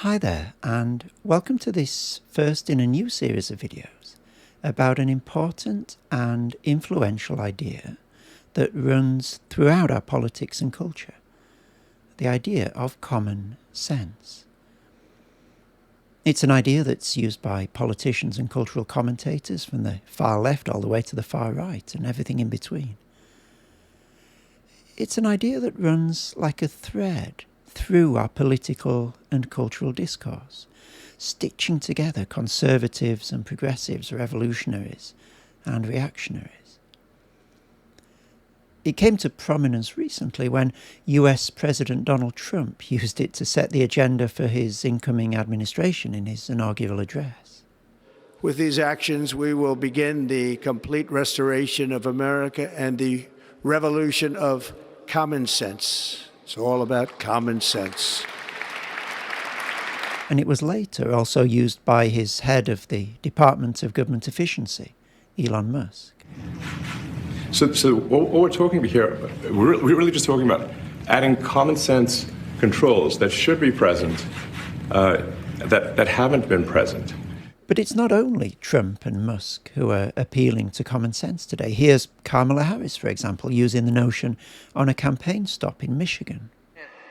Hi there, and welcome to this first in a new series of videos about an important and influential idea that runs throughout our politics and culture, the idea of common sense. It's an idea that's used by politicians and cultural commentators from the far left all the way to the far right and everything in between. It's an idea that runs like a thread through our political and cultural discourse, stitching together conservatives and progressives, revolutionaries and reactionaries. It came to prominence recently when US President Donald Trump used it to set the agenda for his incoming administration in his inaugural address. With these actions, we will begin the complete restoration of America and the revolution of common sense. It's all about common sense. And it was later also used by his head of the Department of Government Efficiency, Elon Musk. So what we're talking about here, we're really just talking about adding common sense controls that should be present, that haven't been present. But it's not only Trump and Musk who are appealing to common sense today. Here's Kamala Harris, for example, using the notion on a campaign stop in Michigan.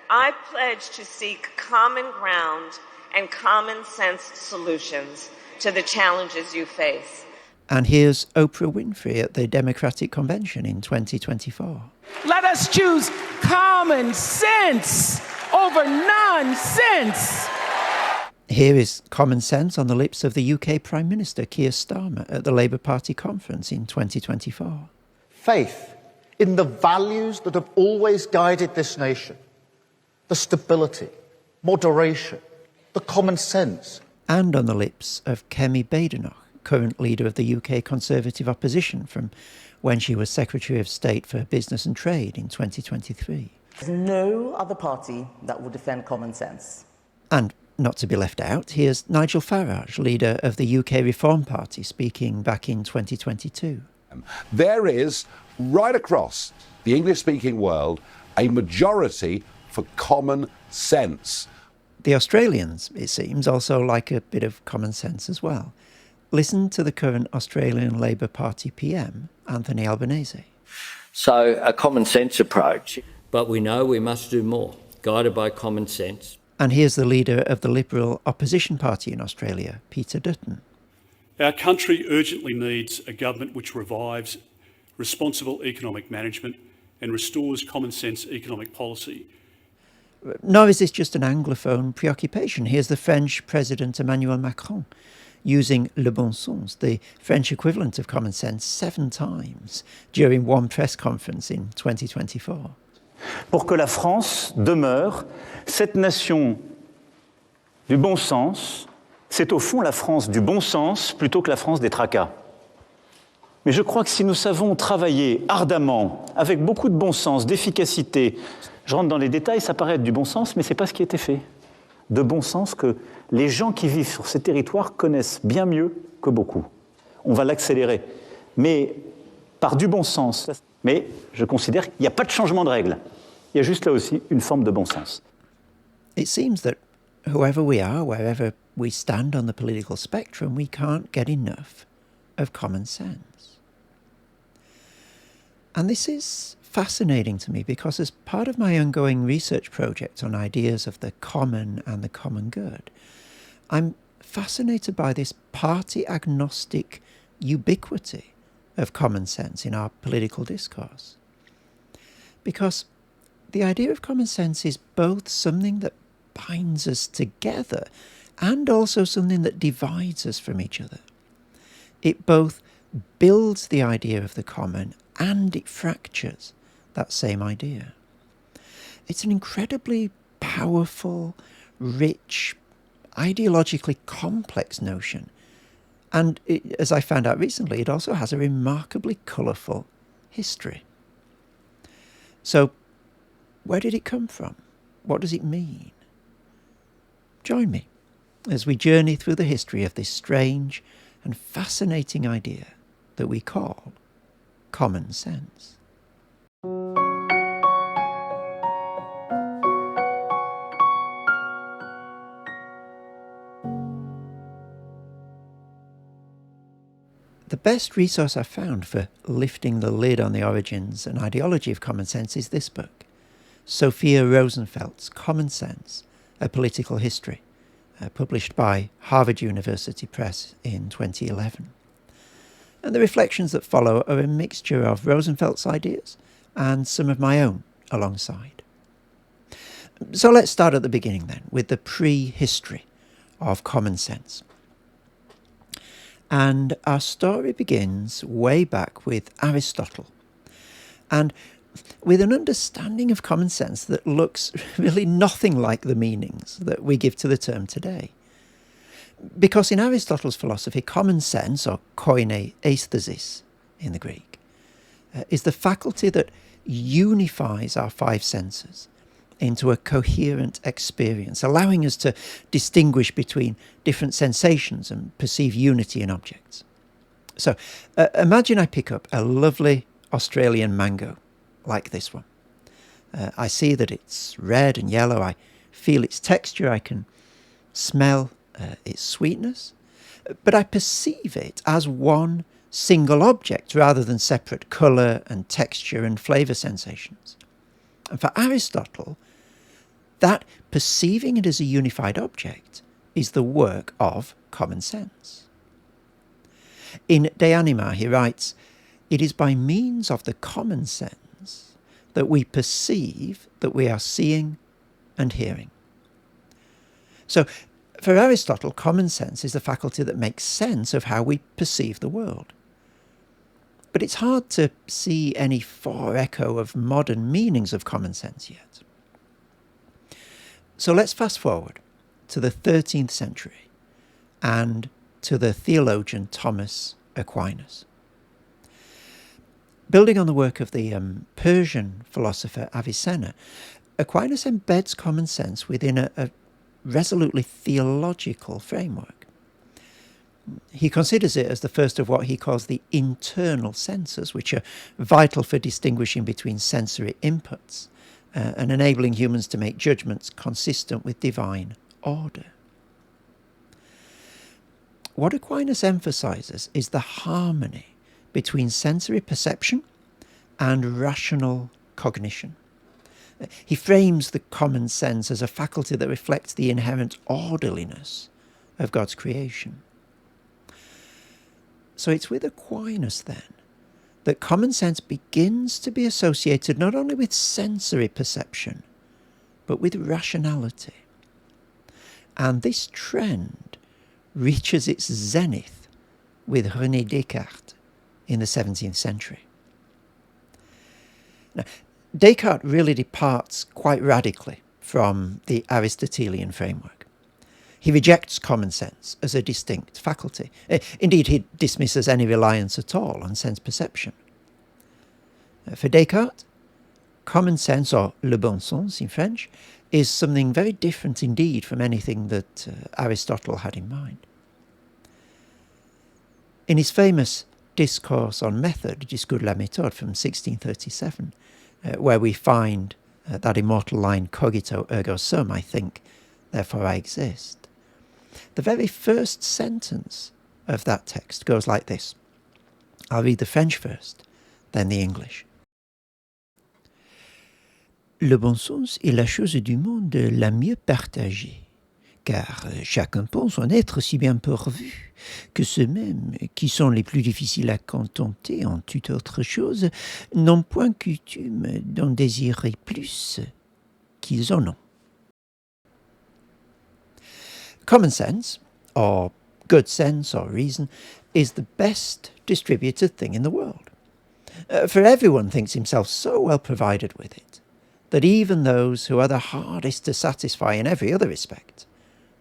I pledge to seek common ground and common sense solutions to the challenges you face. And here's Oprah Winfrey at the Democratic Convention in 2024. Let us choose common sense over nonsense. Here is common sense on the lips of the UK Prime Minister Keir Starmer at the Labour Party conference in 2024. Faith in the values that have always guided this nation, the stability, moderation, the common sense. And on the lips of Kemi Badenoch, current leader of the UK Conservative opposition from when she was Secretary of State for Business and Trade in 2023. There's no other party that will defend common sense. And not to be left out, here's Nigel Farage, leader of the UK Reform Party, speaking back in 2022. There is, right across the English-speaking world, a majority for common sense. The Australians, it seems, also like a bit of common sense as well. Listen to the current Australian Labour Party PM, Anthony Albanese. So, a common sense approach. But we know we must do more, guided by common sense. And here's the leader of the Liberal Opposition Party in Australia, Peter Dutton. Our country urgently needs a government which revives responsible economic management and restores common sense economic policy. Nor is this just an Anglophone preoccupation. Here's the French President Emmanuel Macron using le bon sens, the French equivalent of common sense, 7 times during one press conference in 2024. Pour que la France demeure cette nation du bon sens, c'est au fond la France du bon sens plutôt que la France des tracas. Mais je crois que si nous savons travailler ardemment, avec beaucoup de bon sens, d'efficacité, je rentre dans les détails, ça paraît être du bon sens, mais ce n'est pas ce qui a été fait. De bon sens que les gens qui vivent sur ces territoires connaissent bien mieux que beaucoup. On va l'accélérer, mais par du bon sens. Mais je considère qu'il n'y a pas de changement de règle. Il y a juste là aussi une forme de bon sens. It seems that whoever we are, wherever we stand on the political spectrum, we can't get enough of common sense. And this is fascinating to me because as part of my ongoing research project on ideas of the common and the common good, I'm fascinated by this party-agnostic ubiquity of common sense in our political discourse. Because the idea of common sense is both something that binds us together and also something that divides us from each other. It both builds the idea of the common and it fractures that same idea. It's an incredibly powerful, rich, ideologically complex notion. And as I found out recently, it also has a remarkably colourful history. So, where did it come from? What does it mean? Join me as we journey through the history of this strange and fascinating idea that we call common sense. The best resource I've found for lifting the lid on the origins and ideology of common sense is this book, Sophia Rosenfeld's Common Sense, A Political History, published by Harvard University Press in 2011. And the reflections that follow are a mixture of Rosenfeld's ideas and some of my own alongside. So let's start at the beginning then, with the prehistory of common sense. And our story begins way back with Aristotle, and with an understanding of common sense that looks really nothing like the meanings that we give to the term today. Because in Aristotle's philosophy, common sense, or koine aesthesis in the Greek, is the faculty that unifies our five senses into a coherent experience, allowing us to distinguish between different sensations and perceive unity in objects. So imagine I pick up a lovely Australian mango like this one. I see that it's red and yellow. I feel its texture. I can smell its sweetness. But I perceive it as one single object rather than separate colour and texture and flavour sensations. And for Aristotle, that perceiving it as a unified object is the work of common sense. In De Anima, he writes, "It is by means of the common sense that we perceive that we are seeing and hearing." So, for Aristotle, common sense is the faculty that makes sense of how we perceive the world. But it's hard to see any fore-echo of modern meanings of common sense yet. So let's fast forward to the 13th century and to the theologian Thomas Aquinas. Building on the work of the Persian philosopher Avicenna, Aquinas embeds common sense within a resolutely theological framework. He considers it as the first of what he calls the internal senses, which are vital for distinguishing between sensory inputs and enabling humans to make judgments consistent with divine order. What Aquinas emphasizes is the harmony between sensory perception and rational cognition. He frames the common sense as a faculty that reflects the inherent orderliness of God's creation. So it's with Aquinas, then, that common sense begins to be associated not only with sensory perception, but with rationality. And this trend reaches its zenith with René Descartes in the 17th century. Now, Descartes really departs quite radically from the Aristotelian framework. He rejects common sense as a distinct faculty. Indeed, he dismisses any reliance at all on sense perception. For Descartes, common sense, or le bon sens in French, is something very different indeed from anything that Aristotle had in mind. In his famous Discourse on Method, Discours de la Méthode from 1637, where we find that immortal line, cogito ergo sum, I think, therefore I exist, the very first sentence of that text goes like this. I'll read the French first, then the English. Le bon sens est la chose du monde la mieux partagée, car chacun pense en être si bien pourvu que ceux-mêmes qui sont les plus difficiles à contenter en toute autre chose n'ont point coutume d'en désirer plus qu'ils en ont. Common sense, or good sense or reason, is the best distributed thing in the world. For everyone thinks himself so well provided with it that even those who are the hardest to satisfy in every other respect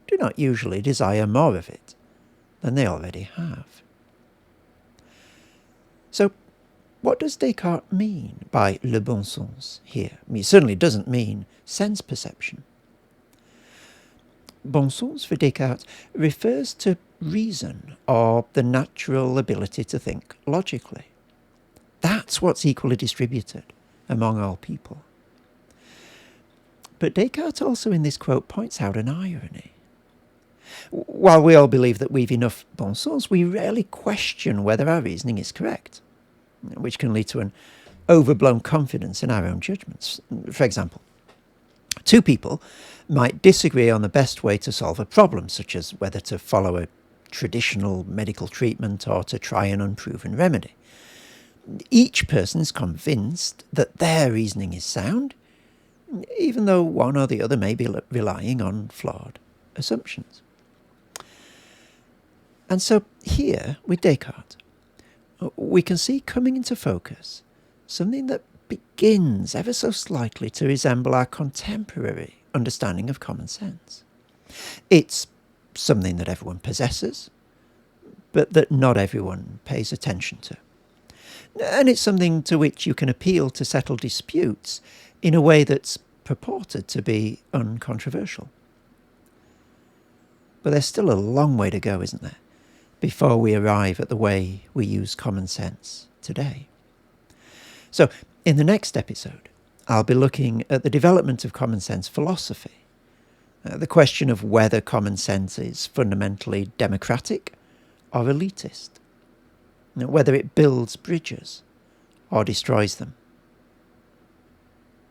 do not usually desire more of it than they already have. So, what does Descartes mean by le bon sens here? He certainly doesn't mean sense perception. Bon sens for Descartes refers to reason, or the natural ability to think logically. That's what's equally distributed among all people. But Descartes also in this quote points out an irony. While we all believe that we've enough bon sens, we rarely question whether our reasoning is correct, which can lead to an overblown confidence in our own judgments. For example, two people might disagree on the best way to solve a problem, such as whether to follow a traditional medical treatment or to try an unproven remedy. Each person is convinced that their reasoning is sound, even though one or the other may be relying on flawed assumptions. And so here, with Descartes, we can see coming into focus something that begins ever so slightly to resemble our contemporary understanding of common sense. It's something that everyone possesses, but that not everyone pays attention to. And it's something to which you can appeal to settle disputes in a way that's purported to be uncontroversial. But there's still a long way to go, isn't there, before we arrive at the way we use common sense today. So, in the next episode, I'll be looking at the development of common sense philosophy, the question of whether common sense is fundamentally democratic or elitist, whether it builds bridges or destroys them.